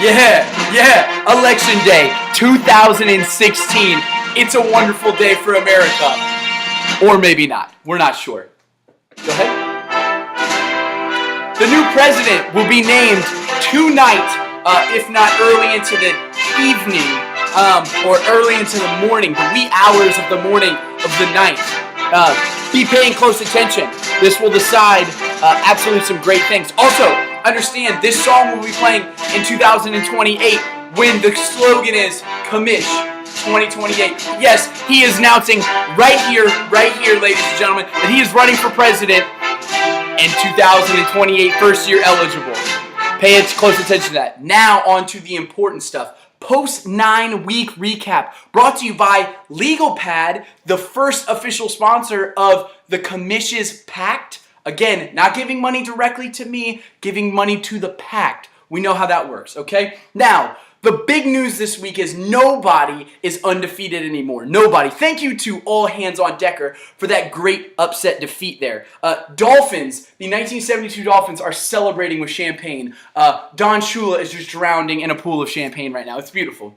Yeah. Election Day 2016. It's a wonderful day for America. Or maybe not. We're not sure. Go ahead. The new president will be named tonight, if not early into the evening, or early into the morning, the wee hours of the morning of the night. Be paying close attention. This will decide absolutely some great things. Also, understand this song will be playing in 2028 when the slogan is Commish 2028. Yes, he is announcing right here, ladies and gentlemen, that he is running for president in 2028, first year eligible. Pay close attention to that. Now on to the important stuff. Post 9-week recap brought to you by LegalPad, the first official sponsor of the Commish's Pact. Again, not giving money directly to me, giving money to the Pact. We know how that works, okay? Now, the big news this week is nobody is undefeated anymore. Nobody. Thank you to All Hands on Decker for that great upset defeat there. Dolphins, the 1972 Dolphins are celebrating with champagne. Don Shula is just drowning in a pool of champagne right now. It's beautiful.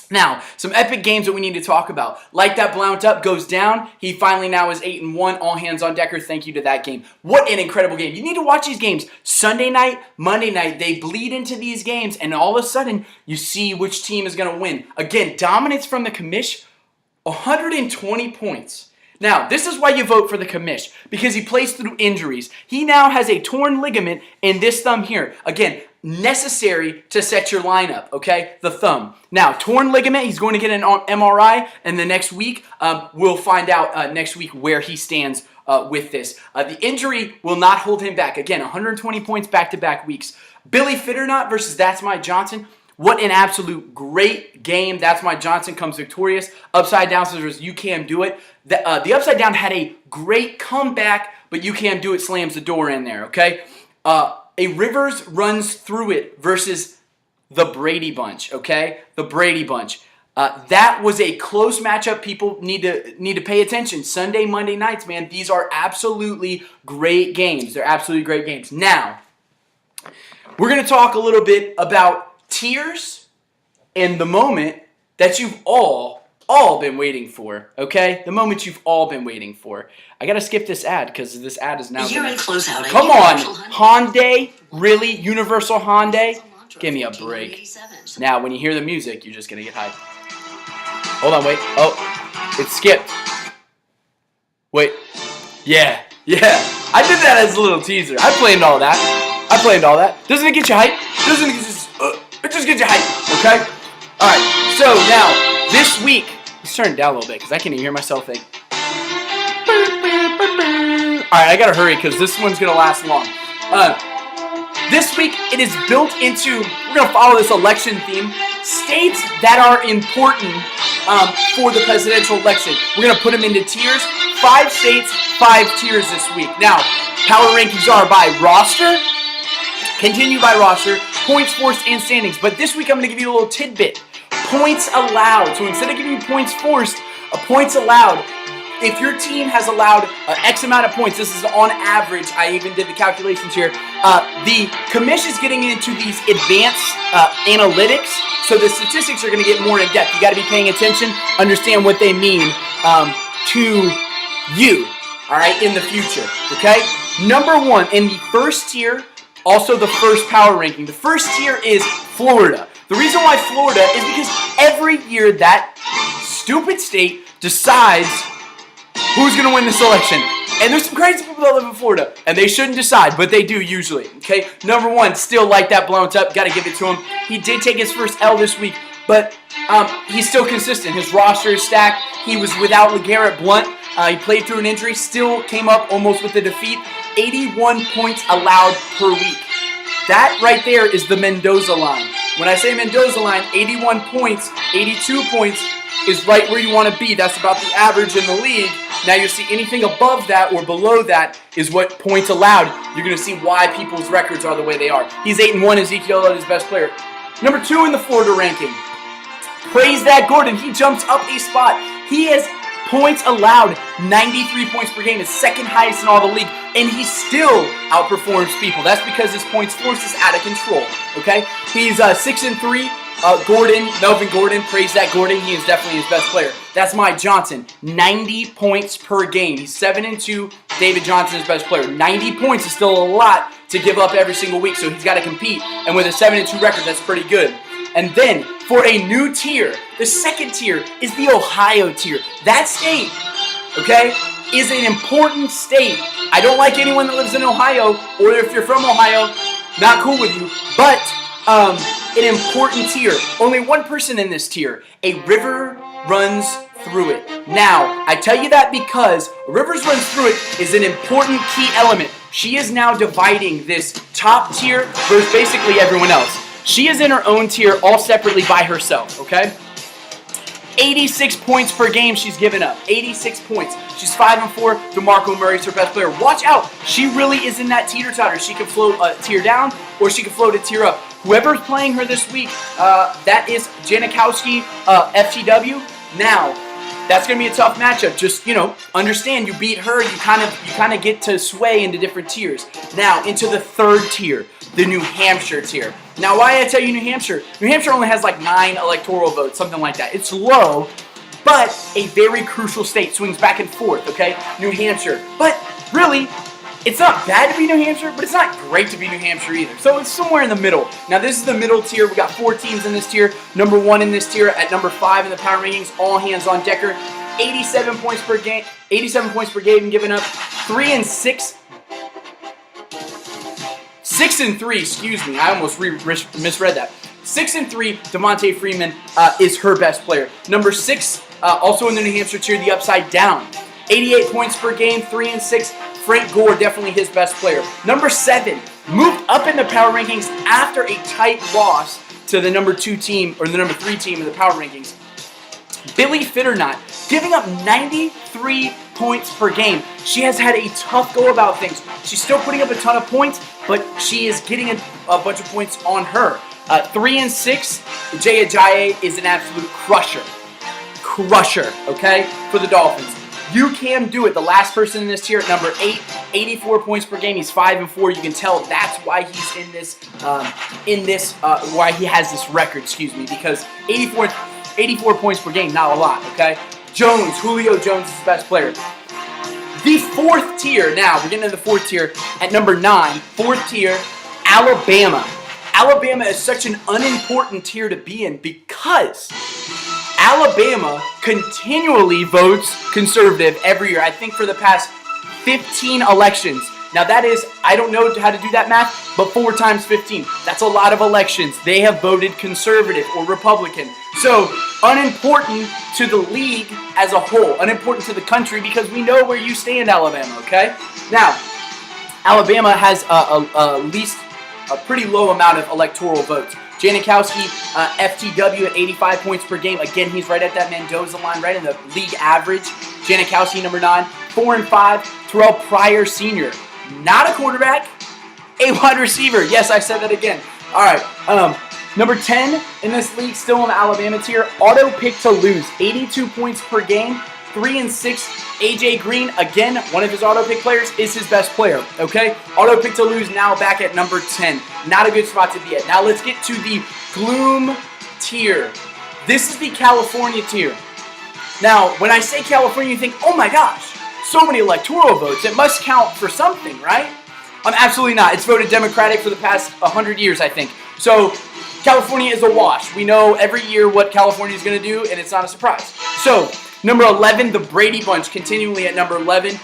Now, some epic games that we need to talk about. Like That Blount Up goes down. He finally now is 8-1. All Hands on Decker. Thank you to that game. What an incredible game. You need to watch these games. Sunday night, Monday night, they bleed into these games, and all of a sudden, you see which team is going to win. Again, dominance from the Commish, 120 points. Now, this is why you vote for the Commish, because he plays through injuries. He now has a torn ligament in this thumb here. Again, necessary to set your lineup, okay? The thumb. Now, torn ligament, he's going to get an MRI, and the next week, we'll find out next week where he stands with this. The injury will not hold him back. Again, 120 points back-to-back weeks. Billy Fitternot versus That's My Johnson. What an absolute great game. That's My Johnson comes victorious. Upside Down versus You Can Do It. The Upside Down had a great comeback, but You Can Do It slams the door in there, okay? A Rivers Runs Through It versus the Brady Bunch, okay? The Brady Bunch. That was a close matchup. People need to pay attention. Sunday, Monday nights, man. These are absolutely great games. They're absolutely great games. Now, we're going to talk a little bit about tiers and the moment that you've all been waiting for, okay? The moment you've all been waiting for. I gotta skip this ad because this ad is now. You're in closeout. Come on, Hyundai, really? Universal Hyundai? Give me a break. Now, when you hear the music, you're just gonna get hyped. Hold on, wait. Oh, it skipped. Wait. Yeah. I did that as a little teaser. I planned all that. Doesn't it get you hyped? It just gets you hyped, okay? All right. So now, this week. Let's turn it down a little bit because I can't even hear myself think. Alright, I gotta hurry because this one's gonna last long. This week, it is built into, we're gonna follow this election theme, states that are important for the presidential election. We're gonna put them into tiers. 5 states, 5 tiers this week. Now, power rankings are by roster, continue by roster, points forced, and standings. But this week, I'm gonna give you a little tidbit. Points allowed. So instead of giving you points forced, points allowed. If your team has allowed X amount of points, this is on average, I even did the calculations here, the Commish is getting into these advanced analytics, so the statistics are going to get more in depth. You got to be paying attention, understand what they mean to you, all right, in the future, okay? Number 1, in the first tier, also the first power ranking, the first tier is Florida. The reason why Florida is because every year that stupid state decides who's going to win this election. And there's some crazy people that live in Florida, and they shouldn't decide, but they do usually, okay? Number 1, still Like That Blount Up. Got to give it to him. He did take his first L this week, but he's still consistent. His roster is stacked. He was without LeGarrette Blount. He played through an injury, still came up almost with a defeat. 81 points allowed per week. That right there is the Mendoza line. When I say Mendoza line, 81 points, 82 points is right where you want to be. That's about the average in the league. Now you see anything above that or below that is what points allowed. You're going to see why people's records are the way they are. He's 8-1. Ezekiel Elliott is best player. Number 2 in the Florida ranking. Praise that Gordon. He jumps up a spot. He has Points allowed, 93 points per game, is second highest in all the league, and he still outperforms people. That's because his points force is out of control, okay? He's 6-3. Melvin Gordon, praise that Gordon. He is definitely his best player. That's Mike Johnson, 90 points per game. He's 7-2. David Johnson is best player. 90 points is still a lot to give up every single week, so he's got to compete. And with a 7-2 record, that's pretty good. And then, for a new tier, the second tier is the Ohio tier. That state, okay, is an important state. I don't like anyone that lives in Ohio, or if you're from Ohio, not cool with you, but an important tier. Only one person in this tier. A river runs through it. Now, I tell you that because rivers runs through it is an important key element. She is now dividing this top tier versus basically everyone else. She is in her own tier all separately by herself, okay? 86 points per game she's given up. 86 points. She's 5-4. DeMarco Murray's her best player. Watch out. She really is in that teeter-totter. She can float a tier down or she can float a tier up. Whoever's playing her this week, that is Janikowski, FTW. Now, that's going to be a tough matchup. Just, understand you beat her, you kind of get to sway into different tiers. Now, into the third tier, the New Hampshire tier. Now, why I tell you New Hampshire? New Hampshire only has like 9 electoral votes, something like that. It's low, but a very crucial state. Swings back and forth, okay? New Hampshire. But really, it's not bad to be New Hampshire, but it's not great to be New Hampshire either. So it's somewhere in the middle. Now, this is the middle tier. We got 4 teams in this tier. Number 1 in this tier at number 5 in the power rankings. All hands on Decker. 87 points per game. 87 points per game given up. 3-6. 6-3, excuse me. I almost misread that. 6-3, Devontae Freeman is her best player. Number 6, also in the New Hampshire tier, the upside down. 88 points per game, 3-6. Frank Gore, definitely his best player. Number 7, moved up in the power rankings after a tight loss to the number 2 team, or the number 3 team in the power rankings. Billy Fitternot, giving up 93 points per game. She has had a tough go about things. She's still putting up a ton of points, but she is getting a bunch of points on her. 3-6, Jay Ajayi is an absolute crusher. Okay, for the Dolphins. You can do it. The last person in this tier at number 8, 84 points per game. He's 5-4. You can tell that's why he's in this, why he has this record, because 84 points per game, not a lot, okay? Julio Jones is the best player. The 4th tier, now, we're getting to the 4th tier at number 9, 4th tier, Alabama. Alabama is such an unimportant tier to be in because Alabama continually votes conservative every year. I think for the past 15 elections. Now that is, I don't know how to do that math, but 4 times 15. That's a lot of elections. They have voted conservative or Republican. So, unimportant to the league as a whole. Unimportant to the country because we know where you stand, Alabama, okay? Now, Alabama has a pretty low amount of electoral votes. Janikowski, FTW at 85 points per game. Again, he's right at that Mendoza line, right in the league average. Janikowski, number 9. 4-5, Terrell Pryor Sr. Not a quarterback, a wide receiver. Yes, I said that again. All right. Number 10 in this league, still in the Alabama tier. Auto pick to lose. 82 points per game. 3-6. AJ Green, again, one of his auto pick players, is his best player. Okay? Auto pick to lose now back at number 10. Not a good spot to be at. Now let's get to the gloom tier. This is the California tier. Now, when I say California, you think, oh my gosh, so many electoral votes. It must count for something, right? Absolutely not. It's voted Democratic for the past 100 years, I think. So, California is a wash. We know every year what California is going to do, and it's not a surprise. So, number 11, the Brady Bunch, continually at number 11.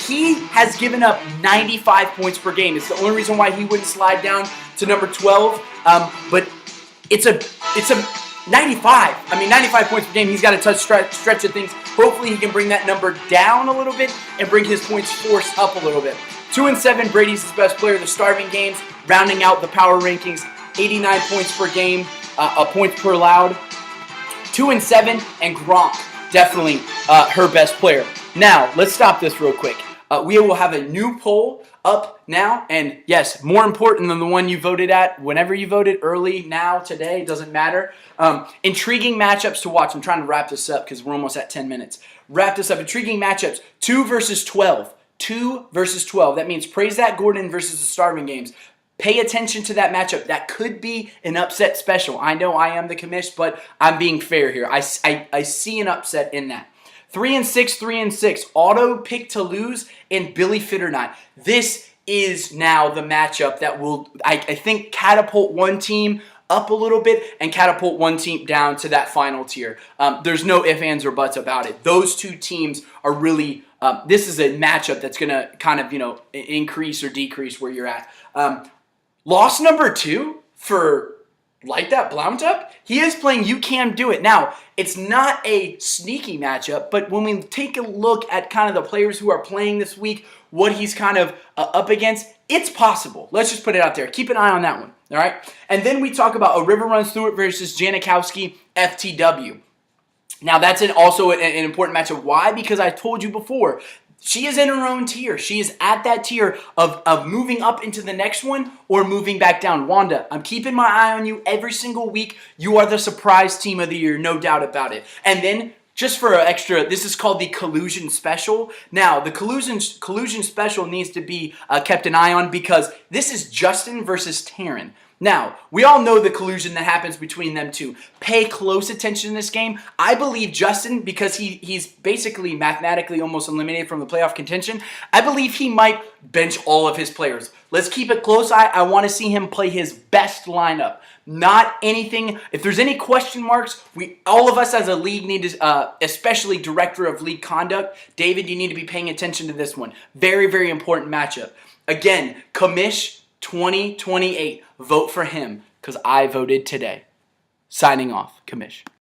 He has given up 95 points per game. It's the only reason why he wouldn't slide down to number 12. But it's a 95. I mean, 95 points per game. He's got to stretch of things. Hopefully, he can bring that number down a little bit and bring his points force up a little bit. 2-7, Brady's his best player. The starving games, rounding out the power rankings. 89 points per game, points per allowed. 2-7, and Gronk, definitely her best player. Now, let's stop this real quick. We will have a new poll up now, and yes, more important than the one you voted at, whenever you voted, early, now, today, it doesn't matter. Intriguing matchups to watch. I'm trying to wrap this up because we're almost at 10 minutes. wrap this up. Intriguing matchups. 2 versus 12. 2 versus 12. That means Praise That Gordon versus the Starving Games. Pay attention to that matchup. That could be an upset special. I know I am the commish, but I'm being fair here. I see an upset in that. 3-6, 3-6. Auto pick to lose and Billy Fit or Not. This is now the matchup that will, I think, catapult one team up a little bit and catapult one team down to that final tier. There's no ifs, ands, or buts about it. Those two teams are really, this is a matchup that's going to kind of, increase or decrease where you're at. Loss number 2 for Like That Blount Up. He is playing You Can Do It. Now, it's not a sneaky matchup, but when we take a look at kind of the players who are playing this week, what he's kind of up against, it's possible. Let's just put it out there. Keep an eye on that one, all right? And then we talk about A River Runs Through It versus Janikowski FTW. Now, that's also an important matchup. Why? Because I told you before, she is in her own tier. She is at that tier of moving up into the next one or moving back down. Wanda, I'm keeping my eye on you every single week. You are the surprise team of the year, no doubt about it. And then, just for an extra, this is called the Collusion Special. Now, the Collusion Special needs to be kept an eye on because this is Justin versus Taryn. Now, we all know the collusion that happens between them two. Pay close attention in this game. I believe Justin, because he's basically mathematically almost eliminated from the playoff contention, I believe he might bench all of his players. Let's keep it close. I want to see him play his best lineup. Not anything. If there's any question marks, all of us as a league need to, especially director of league conduct, David, you need to be paying attention to this one. Very, very important matchup. Again, Commish 2028. Vote for him because I voted today. Signing off, Commish.